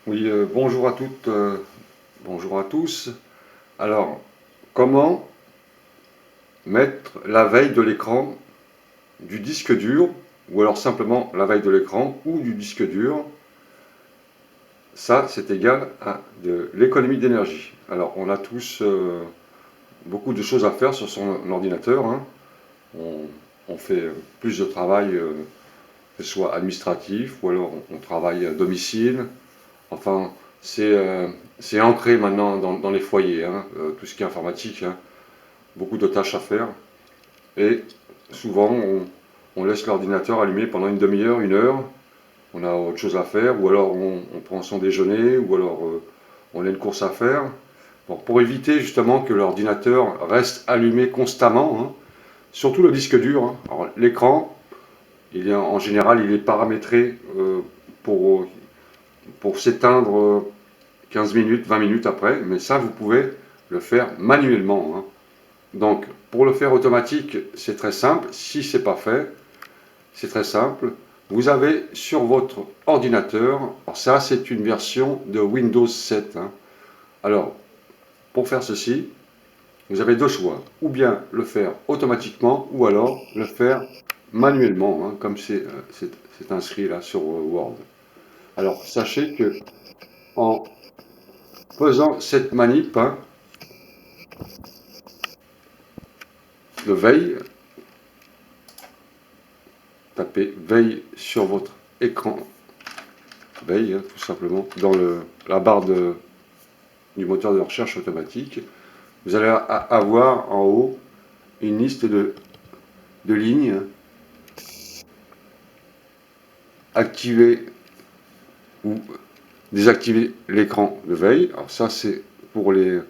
Oui, bonjour à toutes, bonjour à tous. Alors, comment mettre la veille de l'écran du disque dur, ou alors simplement la veille de l'écran ou du disque dur, ça c'est égal à de l'économie d'énergie. Alors, on a tous beaucoup de choses à faire sur son ordinateur, hein. On, on fait plus de travail, que ce soit administratif, ou alors on travaille à domicile. Enfin, c'est ancré maintenant dans les foyers, hein, tout ce qui est informatique, hein, beaucoup de tâches à faire. Et souvent, on laisse l'ordinateur allumé pendant une demi-heure, une heure. On a autre chose à faire, ou alors on prend son déjeuner, ou alors on a une course à faire. Bon, pour éviter justement que l'ordinateur reste allumé constamment, hein, surtout le disque dur, hein. Alors, l'écran, en général, il est paramétré pour, pour s'éteindre 15 minutes, 20 minutes après, mais ça, vous pouvez le faire manuellement, hein. Donc, pour le faire automatique, c'est très simple. Si ce n'est pas fait, c'est très simple. Vous avez sur votre ordinateur, alors ça, c'est une version de Windows 7, hein. Alors, pour faire ceci, vous avez deux choix. Ou bien le faire automatiquement, ou alors le faire manuellement, hein, comme c'est inscrit là sur Word. Alors, sachez que en faisant cette manip, hein, de veille, tapez veille sur votre écran, veille, hein, tout simplement, dans la barre du moteur de recherche automatique. Vous allez avoir en haut une liste de lignes. Activer ou désactiver l'écran de veille. Alors ça, c'est pour les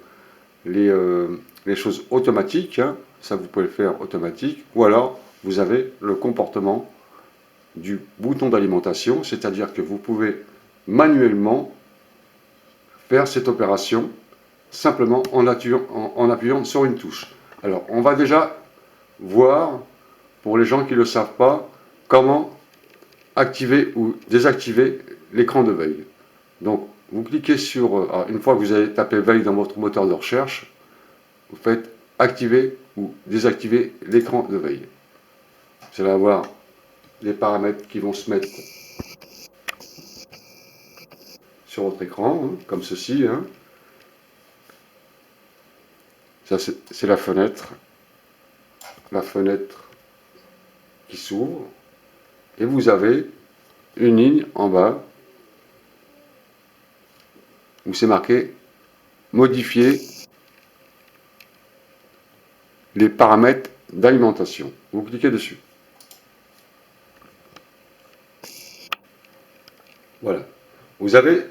choses automatiques, hein. Ça, vous pouvez le faire automatique. Ou alors, vous avez le comportement du bouton d'alimentation, c'est-à-dire que vous pouvez manuellement faire cette opération simplement en appuyant sur une touche. Alors, on va déjà voir, pour les gens qui ne le savent pas, comment activer ou désactiver l'écran de veille. Donc, vous cliquez sur, une fois que vous avez tapé veille dans votre moteur de recherche, vous faites activer ou désactiver l'écran de veille. Vous allez avoir les paramètres qui vont se mettre sur votre écran, hein, comme ceci, hein. Ça, c'est la fenêtre qui s'ouvre, et vous avez une ligne en bas où c'est marqué modifier les paramètres d'alimentation. Vous cliquez dessus. Voilà. Vous avez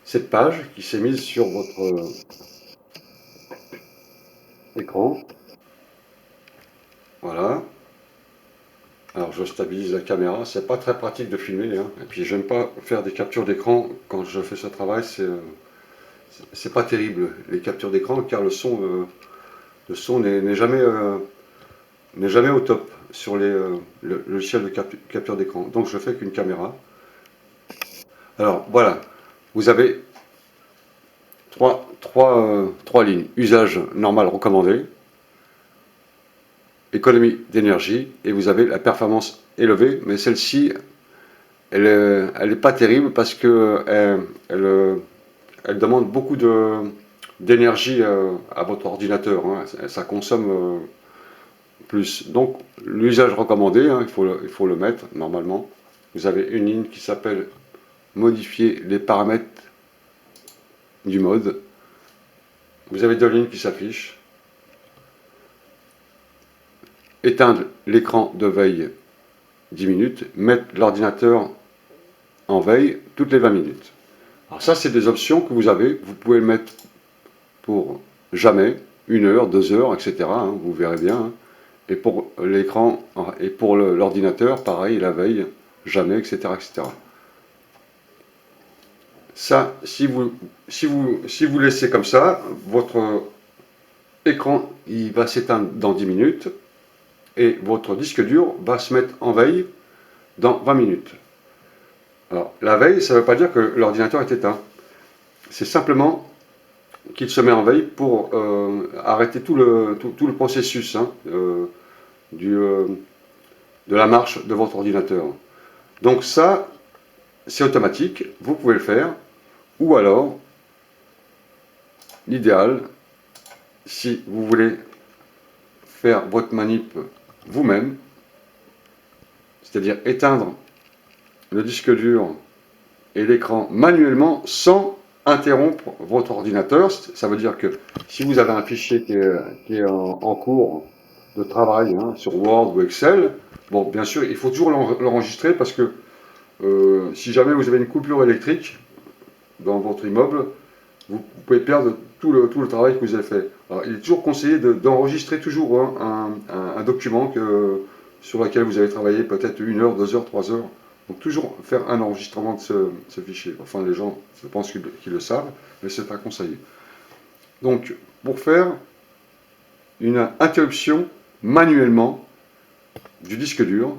cette page qui s'est mise sur votre écran. Voilà. Alors je stabilise la caméra. C'est pas très pratique de filmer, hein. Et puis j'aime pas faire des captures d'écran quand je fais ce travail. C'est pas terrible les captures d'écran car le son n'est jamais n'est jamais au top sur le logiciel de capture d'écran. Donc je fais qu'une caméra. Alors voilà, vous avez trois lignes. Usage normal recommandé, économie d'énergie, et vous avez la performance élevée, mais celle-ci, elle n'est pas terrible parce que elle demande beaucoup d'énergie à votre ordinateur, hein. Ça consomme plus. Donc l'usage recommandé, hein, il faut le mettre normalement. Vous avez une ligne qui s'appelle modifier les paramètres du mode. Vous avez deux lignes qui s'affichent. Éteindre l'écran de veille 10 minutes, mettre l'ordinateur en veille toutes les 20 minutes. Alors ça, c'est des options que vous avez. Vous pouvez le mettre pour jamais, 1 heure, 2 heures, etc., hein, vous verrez bien, hein. Et pour l'écran et pour l'ordinateur, pareil, la veille, jamais, etc., etc. Ça, si vous laissez comme ça, votre écran il va s'éteindre dans 10 minutes et votre disque dur va se mettre en veille dans 20 minutes. Alors, la veille, ça ne veut pas dire que l'ordinateur est éteint. C'est simplement qu'il se met en veille pour arrêter tout le processus hein, du, de la marche de votre ordinateur. Donc ça, c'est automatique, vous pouvez le faire, ou alors, l'idéal, si vous voulez faire votre manip vous-même, c'est-à-dire éteindre le disque dur et l'écran manuellement sans interrompre votre ordinateur. Ça veut dire que si vous avez un fichier qui est en cours de travail hein, sur Word ou Excel, bon, bien sûr, il faut toujours l'enregistrer parce que si jamais vous avez une coupure électrique dans votre immeuble, vous pouvez perdre tout le travail que vous avez fait. Alors, il est toujours conseillé d'enregistrer toujours un document sur lequel vous avez travaillé peut-être 1 heure, 2 heures, 3 heures. Donc toujours faire un enregistrement de ce fichier. Enfin, les gens, je pense qu'ils le savent, mais c'est un conseil. Donc, pour faire une interruption manuellement du disque dur,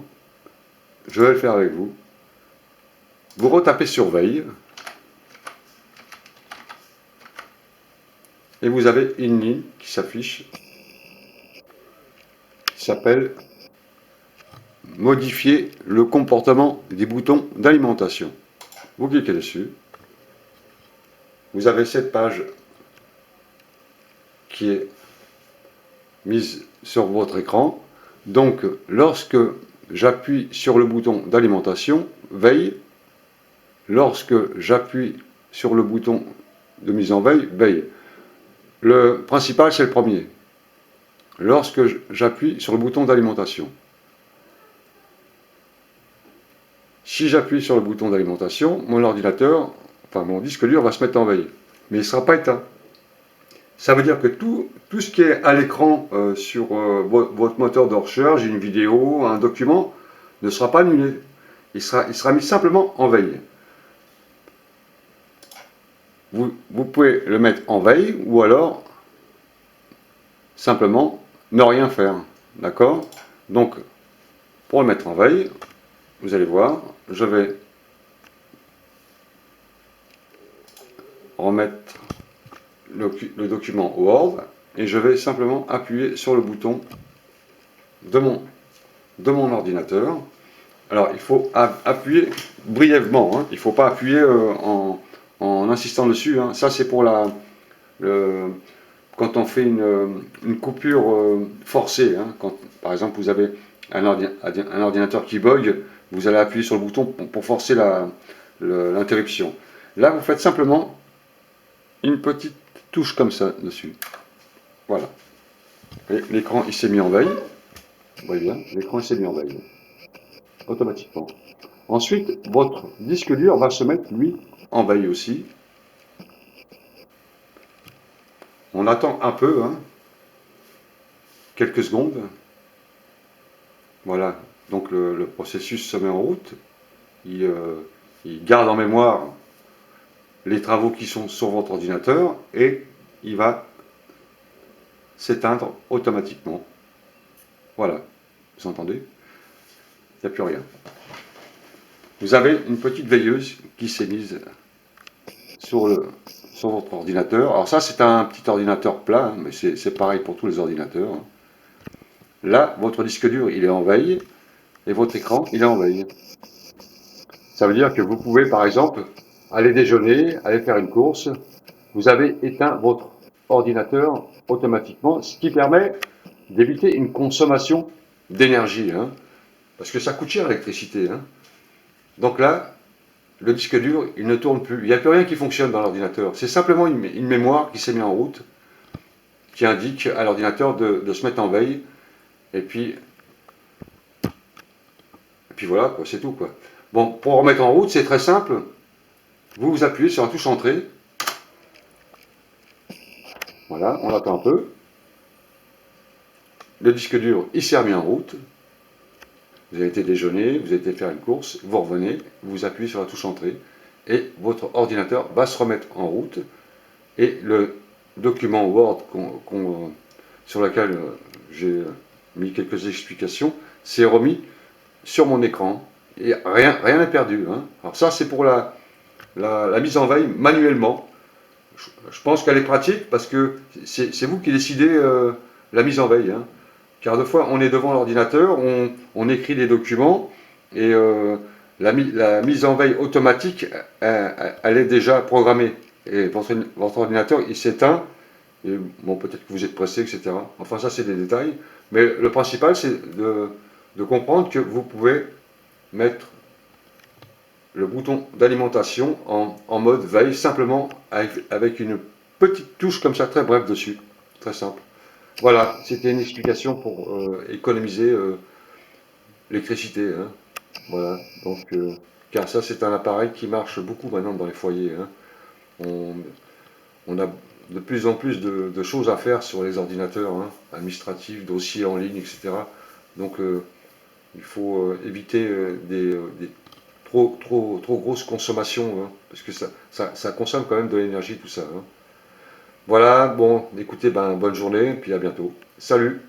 je vais le faire avec vous. Vous retapez sur veille. Et vous avez une ligne qui s'affiche, qui s'appelle modifier le comportement des boutons d'alimentation. Vous cliquez dessus. Vous avez cette page qui est mise sur votre écran. Donc, lorsque j'appuie sur le bouton d'alimentation, veille. Lorsque j'appuie sur le bouton de mise en veille, veille. Le principal, c'est le premier. Lorsque j'appuie sur le bouton d'alimentation. Si j'appuie sur le bouton d'alimentation, mon ordinateur, enfin mon disque dur va se mettre en veille. Mais il ne sera pas éteint. Ça veut dire que tout ce qui est à l'écran sur votre moteur de recherche, une vidéo, un document, ne sera pas annulé. Il sera mis simplement en veille. Vous pouvez le mettre en veille ou alors simplement ne rien faire. D'accord? Donc, pour le mettre en veille, vous allez voir, je vais remettre le document Word et je vais simplement appuyer sur le bouton de mon ordinateur. Alors, il faut appuyer brièvement, hein. Il ne faut pas appuyer en insistant dessus. Hein. Ça, c'est pour quand on fait une coupure forcée. Hein. Quand, par exemple, vous avez un ordinateur qui bug, vous allez appuyer sur le bouton pour forcer l'interruption. Là, vous faites simplement une petite touche comme ça dessus. Voilà. Et l'écran, il s'est mis en veille. Vous voyez bien, l'écran, il s'est mis en veille. Automatiquement. Ensuite, votre disque dur va se mettre, lui, en veille aussi. On attend un peu, hein, quelques secondes. Voilà, donc le processus se met en route. Il garde en mémoire les travaux qui sont sur votre ordinateur et il va s'éteindre automatiquement. Voilà, vous entendez? Il n'y a plus rien. Vous avez une petite veilleuse qui s'est mise sur votre ordinateur. Alors ça, c'est un petit ordinateur plat, hein, mais c'est pareil pour tous les ordinateurs. Hein. Là, votre disque dur, il est en veille, et votre écran, il est en veille. Ça veut dire que vous pouvez, par exemple, aller déjeuner, aller faire une course. Vous avez éteint votre ordinateur automatiquement, ce qui permet d'éviter une consommation d'énergie. Hein, parce que ça coûte cher l'électricité. Hein. Donc là, le disque dur, il ne tourne plus. Il n'y a plus rien qui fonctionne dans l'ordinateur. C'est simplement une mémoire qui s'est mise en route, qui indique à l'ordinateur de se mettre en veille. Et puis voilà, quoi, c'est tout. Quoi. Bon, pour remettre en route, c'est très simple. Vous appuyez sur la touche entrée. Voilà, on attend un peu. Le disque dur, il s'est remis en route. Vous avez été déjeuner, vous avez été faire une course, vous revenez, vous appuyez sur la touche entrée et votre ordinateur va se remettre en route et le document Word sur lequel j'ai mis quelques explications s'est remis sur mon écran et rien n'est perdu, hein. Alors ça, c'est pour la mise en veille manuellement. Je pense qu'elle est pratique parce que c'est vous qui décidez la mise en veille, hein. Car des fois, on est devant l'ordinateur, on écrit des documents et la mise en veille automatique, elle est déjà programmée. Et votre ordinateur, il s'éteint. Et bon, peut-être que vous êtes pressé, etc. Enfin, ça, c'est des détails. Mais le principal, c'est de comprendre que vous pouvez mettre le bouton d'alimentation en mode veille, simplement avec une petite touche comme ça, très brève dessus. Très simple. Voilà, c'était une explication pour économiser l'électricité, hein. Voilà, donc, car ça, c'est un appareil qui marche beaucoup maintenant dans les foyers, hein. On, on a de plus en plus de choses à faire sur les ordinateurs, hein, administratifs, dossiers en ligne, etc. Donc, il faut éviter des trop grosses consommations, hein, parce que ça consomme quand même de l'énergie, tout ça, hein. Voilà, bon, écoutez, ben, bonne journée, puis à bientôt. Salut!